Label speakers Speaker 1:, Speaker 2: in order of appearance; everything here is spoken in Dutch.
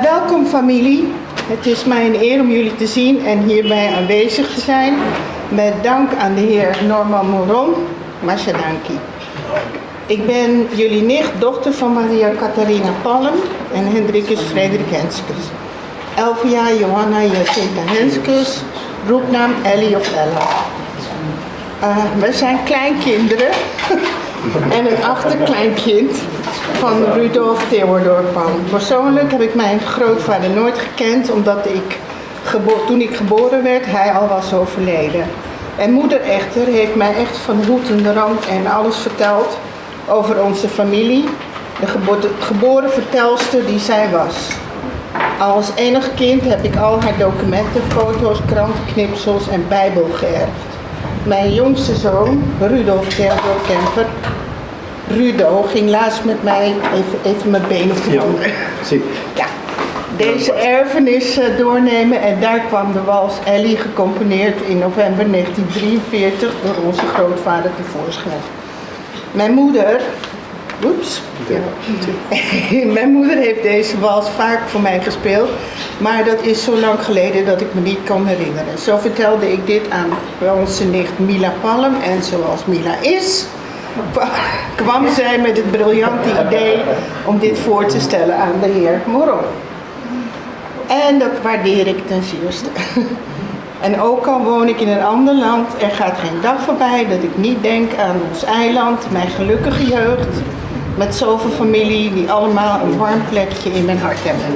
Speaker 1: Welkom familie. Het is mij een eer om jullie te zien en hierbij aanwezig te zijn. Met dank aan de heer Norman Moron, Masha danki. Ik ben jullie nicht, dochter van Maria Catharina Palm en Hendrikus Frederik Henskes. 11 jaar Johanna Jacinta Henskes, roepnaam Ellie of Ella. We zijn kleinkinderen en een achterkleinkind van Rudolf Theodor Palm. Persoonlijk heb ik mijn grootvader nooit gekend, omdat toen ik geboren werd, hij al was overleden. En moeder echter heeft mij echt van hoed en rand en alles verteld over onze familie. De geboren vertelster die zij was. Als enig kind heb ik al haar documenten, foto's, krantenknipsels en bijbel geërfd. Mijn jongste zoon, Rudolf Theodor Kemper, Rudo, ging laatst met mij even mijn benen veranderen. Ja, deze erfenis doornemen en daar kwam de wals Ellie, gecomponeerd in november 1943 door onze grootvader tevoorschijn. Mijn moeder heeft deze wals vaak voor mij gespeeld, maar dat is zo lang geleden dat ik me niet kan herinneren. Zo vertelde ik dit aan onze nicht Mila Palm en zoals Mila is, kwam zij met het briljante idee om dit voor te stellen aan de heer Moron. En dat waardeer ik ten zeerste. En ook al woon ik in een ander land, er gaat geen dag voorbij dat ik niet denk aan ons eiland, mijn gelukkige jeugd, met zoveel familie die allemaal een warm plekje in mijn hart hebben.